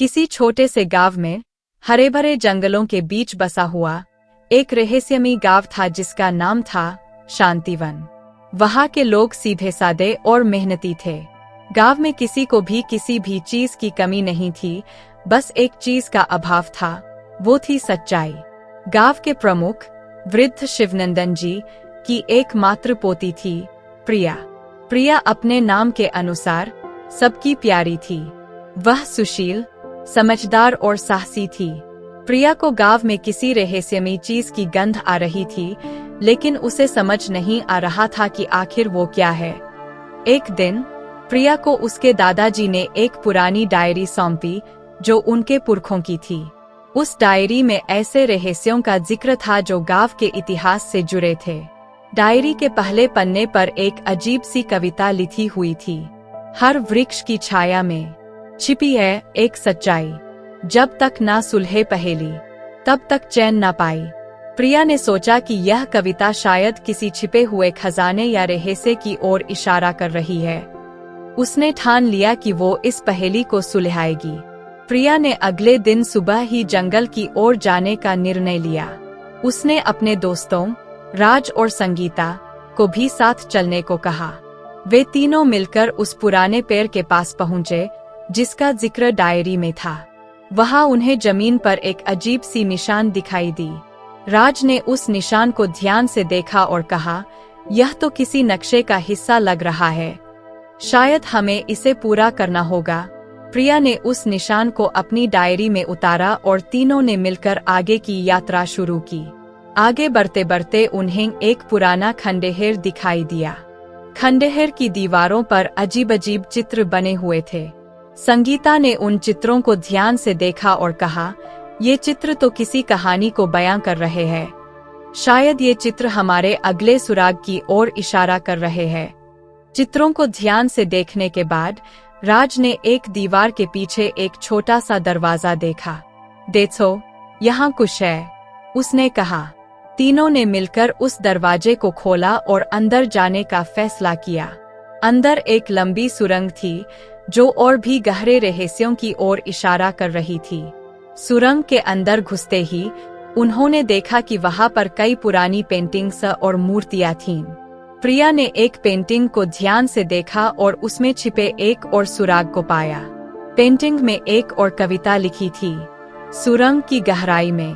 किसी छोटे से गांव में हरे भरे जंगलों के बीच बसा हुआ एक रहस्यमयी गांव था जिसका नाम था शांतिवन। वहां के लोग सीधे सादे और मेहनती थे। गांव में किसी को भी किसी भी चीज की कमी नहीं थी, बस एक चीज का अभाव था, वो थी सच्चाई। गांव के प्रमुख वृद्ध शिवनंदन जी की एकमात्र पोती थी प्रिया। प्रिया अपने नाम के अनुसार सबकी प्यारी थी। वह सुशील, समझदार और साहसी थी। प्रिया को गांव में किसी रहस्यमयी चीज की गंध आ रही थी, लेकिन उसे समझ नहीं आ रहा था कि आखिर वो क्या है। एक दिन प्रिया को उसके दादाजी ने एक पुरानी डायरी सौंपी जो उनके पुरखों की थी। उस डायरी में ऐसे रहस्यों का जिक्र था जो गांव के इतिहास से जुड़े थे। डायरी के पहले पन्ने पर एक अजीब सी कविता लिखी हुई थी। हर वृक्ष की छाया में छिपी है एक सच्चाई, जब तक ना सुलहे पहेली तब तक चैन ना पाई। प्रिया ने सोचा कि यह कविता शायद किसी छिपे हुए खजाने या रहस्य की ओर इशारा कर रही है। उसने ठान लिया कि वो इस पहेली को सुलझाएगी। प्रिया ने अगले दिन सुबह ही जंगल की ओर जाने का निर्णय लिया। उसने अपने दोस्तों राज और संगीता को भी साथ चलने को कहा। वे तीनों मिलकर उस पुराने पेड़ के पास पहुंचे जिसका जिक्र डायरी में था। वहां उन्हें जमीन पर एक अजीब सी निशान दिखाई दी। राज ने उस निशान को ध्यान से देखा और कहा, यह तो किसी नक्शे का हिस्सा लग रहा है, शायद हमें इसे पूरा करना होगा। प्रिया ने उस निशान को अपनी डायरी में उतारा और तीनों ने मिलकर आगे की यात्रा शुरू की। आगे बढ़ते बढ़ते उन्हें एक पुराना खंडहर दिखाई दिया। खंडहर की दीवारों पर अजीब अजीब चित्र बने हुए थे। संगीता ने उन चित्रों को ध्यान से देखा और कहा, ये चित्र तो किसी कहानी को बयां कर रहे हैं। शायद ये चित्र हमारे अगले सुराग की ओर इशारा कर रहे हैं। चित्रों को ध्यान से देखने के बाद राज ने एक दीवार के पीछे एक छोटा सा दरवाजा देखा। देखो, यहाँ कुछ है, उसने कहा। तीनों ने मिलकर उस दरवाजे को खोला और अंदर जाने का फैसला किया। अंदर एक लंबी सुरंग थी जो और भी गहरे रहस्यों की ओर इशारा कर रही थी। सुरंग के अंदर घुसते ही उन्होंने देखा कि वहां पर कई पुरानी पेंटिंग्स और मूर्तियां थीं। प्रिया ने एक पेंटिंग को ध्यान से देखा और उसमें छिपे एक और सुराग को पाया। पेंटिंग में एक और कविता लिखी थी, सुरंग की गहराई में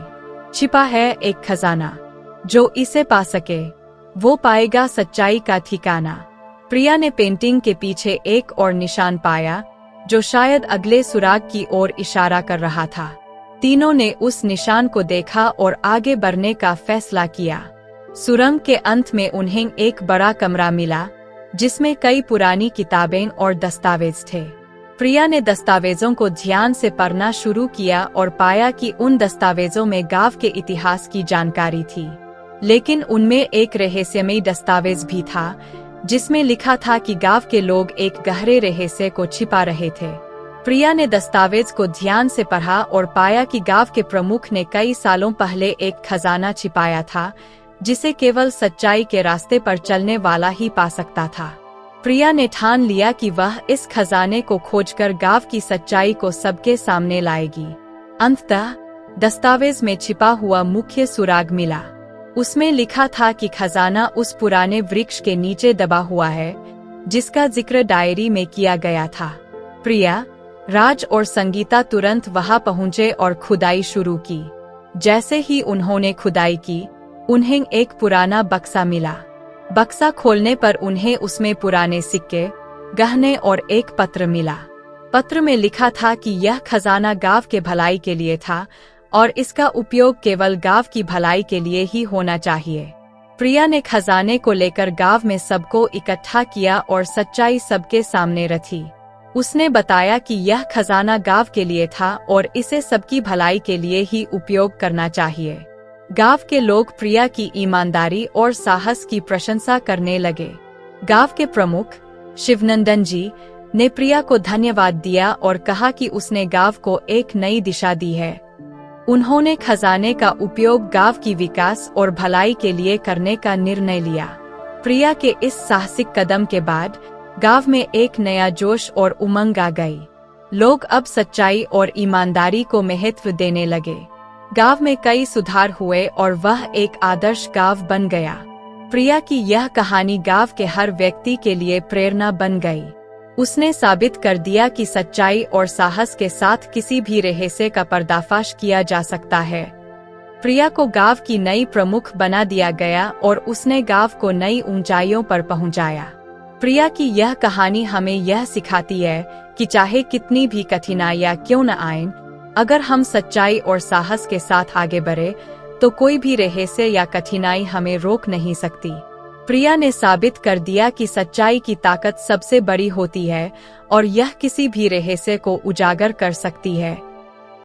छिपा है एक खजाना, जो इसे पा सके वो पाएगा सच्चाई का ठिकाना। प्रिया ने पेंटिंग के पीछे एक और निशान पाया जो शायद अगले सुराग की ओर इशारा कर रहा था। तीनों ने उस निशान को देखा और आगे बढ़ने का फैसला किया। सुरंग के अंत में उन्हें एक बड़ा कमरा मिला जिसमें कई पुरानी किताबें और दस्तावेज थे। प्रिया ने दस्तावेजों को ध्यान से पढ़ना शुरू किया और पाया कि उन दस्तावेजों में गांव के इतिहास की जानकारी थी, लेकिन उनमें एक रहस्यमयी दस्तावेज भी था जिसमें लिखा था कि गांव के लोग एक गहरे रहस्य को छिपा रहे थे। प्रिया ने दस्तावेज को ध्यान से पढ़ा और पाया कि गांव के प्रमुख ने कई सालों पहले एक खजाना छिपाया था जिसे केवल सच्चाई के रास्ते पर चलने वाला ही पा सकता था। प्रिया ने ठान लिया कि वह इस खजाने को खोजकर गांव की सच्चाई को सबके सामने लाएगी। अंततः दस्तावेज में छिपा हुआ मुख्य सुराग मिला। उसमें लिखा था कि खजाना उस पुराने वृक्ष के नीचे दबा हुआ है जिसका जिक्र डायरी में किया गया था। प्रिया, राज और संगीता तुरंत वहां पहुंचे और खुदाई शुरू की। जैसे ही उन्होंने खुदाई की, उन्हें एक पुराना बक्सा मिला। बक्सा खोलने पर उन्हें उसमें पुराने सिक्के, गहने और एक पत्र मिला। पत्र में लिखा था कि यह खजाना गांव के भलाई के लिए था और इसका उपयोग केवल गांव की भलाई के लिए ही होना चाहिए। प्रिया ने खजाने को लेकर गांव में सबको इकट्ठा किया और सच्चाई सबके सामने रखी। उसने बताया कि यह खजाना गांव के लिए था और इसे सबकी भलाई के लिए ही उपयोग करना चाहिए। गांव के लोग प्रिया की ईमानदारी और साहस की प्रशंसा करने लगे। गांव के प्रमुख शिवनंदन जी ने प्रिया को धन्यवाद दिया और कहा कि उसने गांव को एक नई दिशा दी है। उन्होंने खजाने का उपयोग गांव की विकास और भलाई के लिए करने का निर्णय लिया। प्रिया के इस साहसिक कदम के बाद गांव में एक नया जोश और उमंग आ गई। लोग अब सच्चाई और ईमानदारी को महत्व देने लगे। गांव में कई सुधार हुए और वह एक आदर्श गांव बन गया। प्रिया की यह कहानी गांव के हर व्यक्ति के लिए प्रेरणा बन गई। उसने साबित कर दिया कि सच्चाई और साहस के साथ किसी भी रहस्य का पर्दाफाश किया जा सकता है। प्रिया को गांव की नई प्रमुख बना दिया गया और उसने गांव को नई ऊंचाइयों पर पहुंचाया। प्रिया की यह कहानी हमें यह सिखाती है कि चाहे कितनी भी कठिनाइयां क्यों न आएं, अगर हम सच्चाई और साहस के साथ आगे बढ़े तो कोई भी रहस्य या कठिनाई हमें रोक नहीं सकती। प्रिया ने साबित कर दिया कि सच्चाई की ताकत सबसे बड़ी होती है और यह किसी भी रहस्य को उजागर कर सकती है।